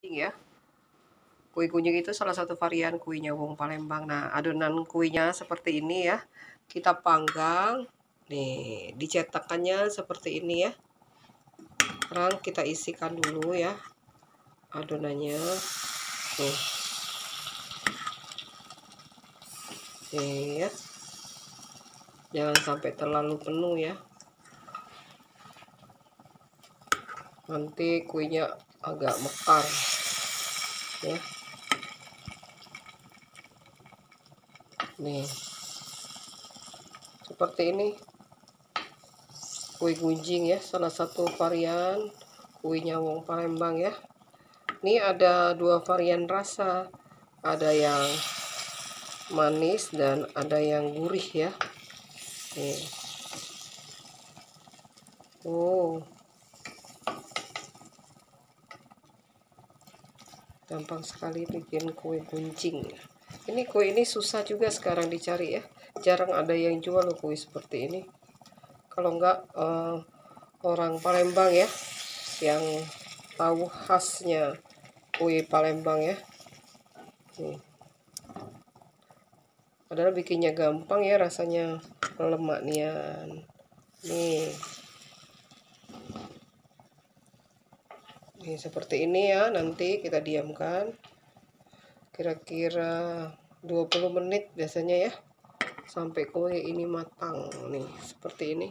ya. Kue kunjing itu salah satu varian kuenya wong Palembang. Nah, adonan kuenya seperti ini ya. Kita panggang. Nih, dicetakannya seperti ini ya. Sekarang kita isikan dulu ya adonannya. Nih. Nih ya. Jangan sampai terlalu penuh ya. Nanti kuenya agak mekar ya. Nih. Seperti ini. Kue gunjing ya, salah satu varian kuenya wong Palembang ya. Ini ada dua varian rasa. Ada yang manis dan ada yang gurih ya. Nih. Oh. Gampang sekali bikin kue gunjing. Ini kue ini susah juga sekarang dicari ya. Jarang ada yang jual kue seperti ini. Kalau enggak orang Palembang ya yang tahu khasnya kue Palembang ya. Nih. Padahal bikinnya gampang ya, rasanya lemak nian. Nih. Nih seperti ini ya, nanti kita diamkan kira-kira 20 menit biasanya ya sampai kue ini matang. Nih seperti ini.